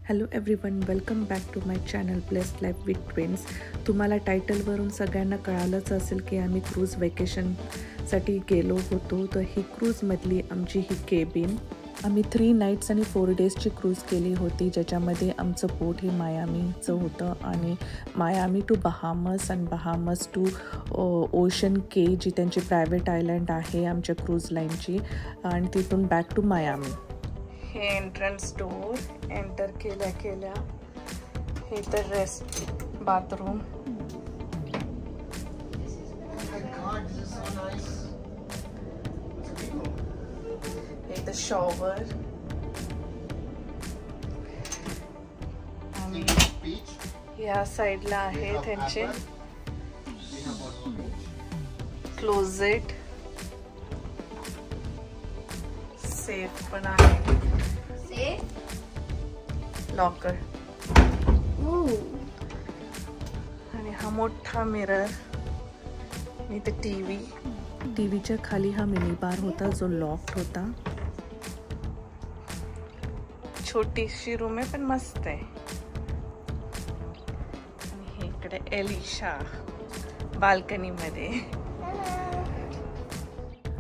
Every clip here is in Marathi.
Hello everyone, welcome back to my channel blessed life with twins. तुम्हाला टायटलवरून सगळ्यांना कळालंच असेल की आम्ही क्रूज वेकेशनसाठी गेलो होतो. तर ही क्रूजमधली आमची ही केबिन, आम्ही 3 नाईट्स आणि 4 डेजची क्रूज केली होती, ज्याच्यामध्ये आमचं बोट हे मायामीचं होतं आणि मायामी टू बहामस आणि बहामस टू ओशन के, जी त्यांची प्रायव्हेट आयलँड आहे आमच्या क्रूज लाईनची, आणि तिथून बॅक टू मायामी. हे एंट्रन्स डोर एंटर केल्या हे तर रेस्ट बाथरूम. हे तर शॉवर आणि या साईडला आहे त्यांचे क्लोजेट, सेफ पण आहे, लॉकर आणि हा मोठा मिरर. इथे टीव्हीच्या खाली हा मिनी बार होता जो लॉक्ड होता. छोटीशी रूम आहे पण मस्त आहे. आणि इकडे एलिशा बाल्कनी मध्ये.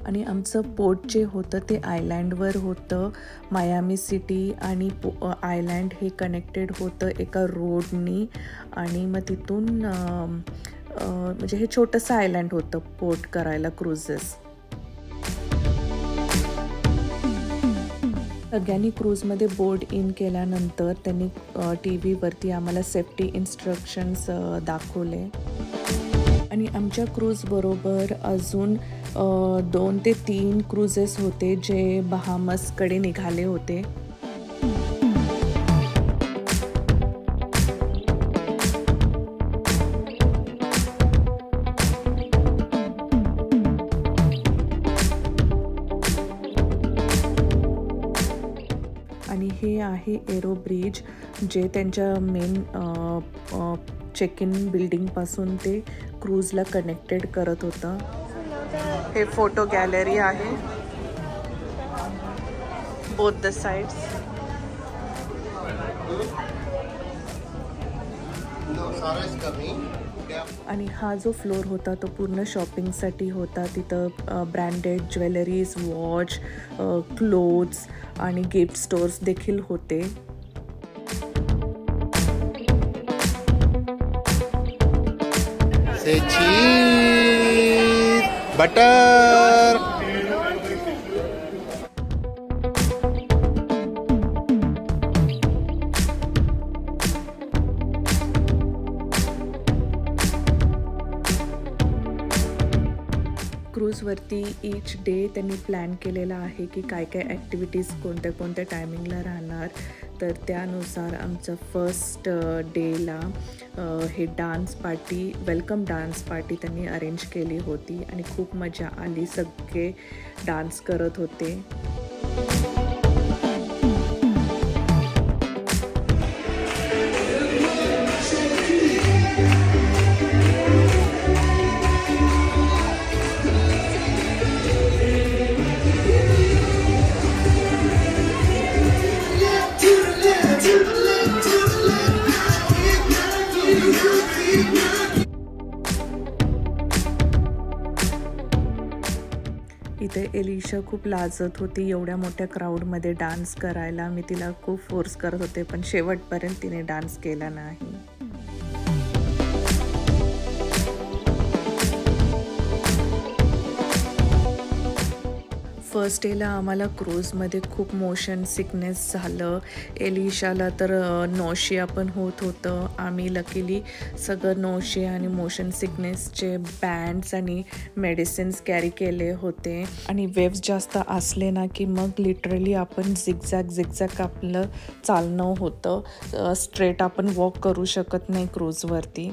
आणि आमचं बोट जे होतं ते आयलँडवर होतं. मायामी सिटी आणि आयलँड हे कनेक्टेड होतं एका रोडनी, आणि मग तिथून म्हणजे हे छोटंसं आयलँड होतं पोर्ट करायला क्रूजेस. सगळ्यांनी क्रूजमध्ये बोर्ड इन केल्यानंतर त्यांनी टीव्हीवरती आम्हाला सेफ्टी इन्स्ट्रक्शन्स दाखवले. आणि आमच्या क्रूजबरोबर अजून 2 ते 3 क्रूजेस होते जे बहामसकडे निघाले होते. आणि हे आहे एरो ब्रिज, जे त्यांच्या मेन चेक इन बिल्डिंगपासून ते क्रूजला कनेक्टेड करत होतं. हे फोटो गॅलरी आहे बोथ द साइड्स. आणि हा जो फ्लोर होता तो पूर्ण शॉपिंगसाठी होता. तिथं ब्रँडेड ज्वेलरीज, वॉच, क्लोथ्स आणि गिफ्ट स्टोर्स देखील होते. Cheese butter. क्रूजवरती ईच डे त्यांनी प्लॅन केलेला आहे की काय काय ॲक्टिव्हिटीज कोणत्या कोणत्या टायमिंगला राहणार. तर त्यानुसार आमचं फर्स्ट डेला हे dance party, welcome dance party त्यांनी अरेंज केली होती आणि खूप मजा आली. सगळे डान्स करत होते. इथे एलिशा खूप लाजत होती एवढ्या मोठ्या क्राऊडमध्ये डान्स करायला. मी तिला खूप फोर्स करत होते पण शेवटपर्यंत तिने डान्स केला नाही. फर्स्ट डेला आम्हाला क्रूजमध्ये खूप मोशन सिकनेस झालं. एलिशाला तर नोशिया पण होत होतं. आम्ही लकीली सगळं नोशिया आणि मोशन सिकनेसचे बँड्स आणि मेडिसिन्स कॅरी केले होते. आणि वेव्स जास्त असले ना की मग लिटरली आपण झिगझॅग आपलं चालणं होतं. स्ट्रेट आपण वॉक करू शकत नाही क्रूजवरती.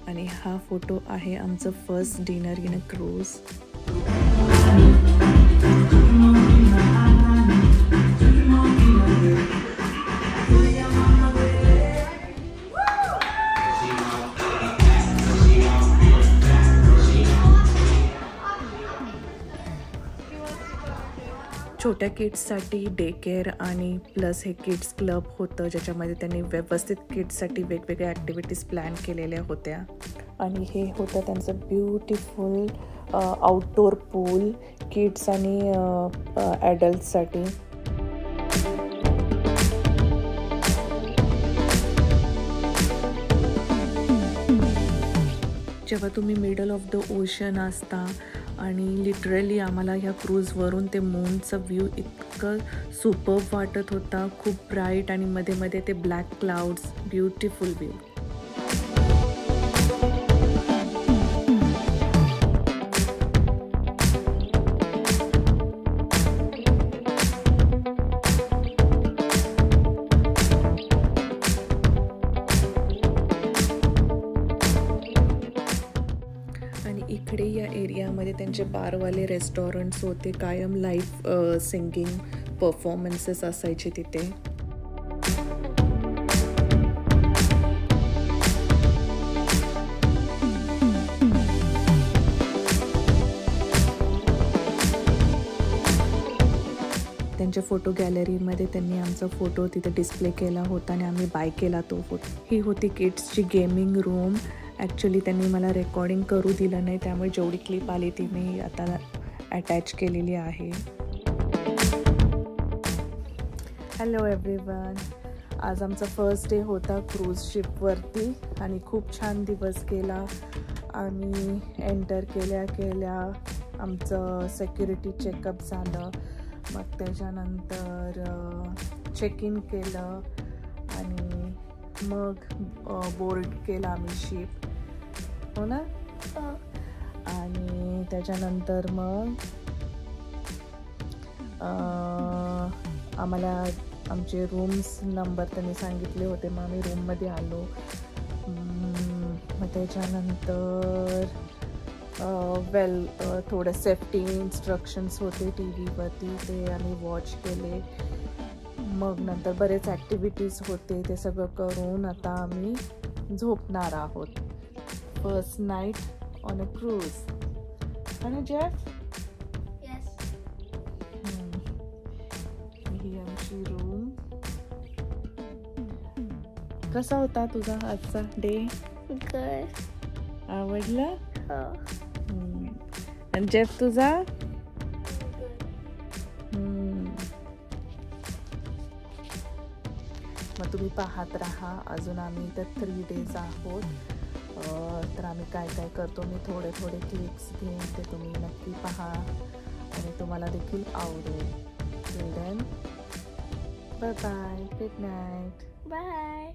आणि हा फोटो आहे आमचं first dinner in a cruise. छोट्या किड्ससाठी डे केअर आणि प्लस हे किड्स क्लब होतं, ज्याच्यामध्ये त्यांनी व्यवस्थित किड्ससाठी वेगवेगळ्या ॲक्टिव्हिटीज प्लॅन केलेल्या होत्या. आणि हे होतं त्यांचं ब्युटिफुल आउटडोर पूल किड्स आणि ॲडल्ट्ससाठी. जेव्हा तुम्ही मिडल ऑफ द ओशन असता आणि लिटरली आम्हाला ह्या क्रूजवरून ते मूनचं व्ह्यू इतकं सुपर्ब वाटत होता, खूप ब्राईट आणि मध्ये मध्ये ते ब्लॅक क्लाउड्स, ब्युटिफुल व्ह्यू. इकडे या एरियामध्ये त्यांचे बारवाले रेस्टॉरंट्स होते, कायम लाईव्ह सिंगिंग परफॉर्मन्सेस असायचे तिथे. त्यांच्या फोटो गॅलरीमध्ये त्यांनी आमचा फोटो तिथे डिस्प्ले केला होता आणि आम्ही बाय केला तो फोटो. ही होती किड्सची गेमिंग रूम. ॲक्च्युली त्यांनी मला रेकॉर्डिंग करू दिलं नाही, त्यामुळे जेवढी क्लिप आली ती मी आता अटॅच केलेली आहे. हॅलो एव्हरीवन, आज आमचा फर्स्ट डे होता क्रूज शिपवरती आणि खूप छान दिवस गेला. आम्ही एंटर केल्या आमचं सेक्युरिटी चेकअप झालं, मग त्याच्यानंतर चेक इन केलं आणि मग बोर्ड केला आम्ही शिप, हो ना. आणि त्याच्यानंतर मग आम्हाला आमचे रूम्स नंबर त्यांनी सांगितले होते, मग आम्ही रूममध्ये आलो. मग त्याच्यानंतर थोडं सेफ्टी इन्स्ट्रक्शन्स होते टी व्हीवरती, ते आम्ही वॉच केले. मग नंतर बरेच ॲक्टिव्हिटीज होते, ते सगळं करून आता आम्ही झोपणार आहोत. First night on a cruise. आणि जेफ, ही आमची रूम. कसा होता तुझा आजचा डे? आवडला? आणि जेफ तुझा? मग तुम्ही पाहत राहा. अजून आम्ही तर 3 days आहोत, तर आम्ही काय काय करतो मी थोडे क्लिप्स घेईन, ते तुम्ही नक्की पहा आणि तुम्हाला देखील आवडेल. Till then, bye bye, good night. Bye.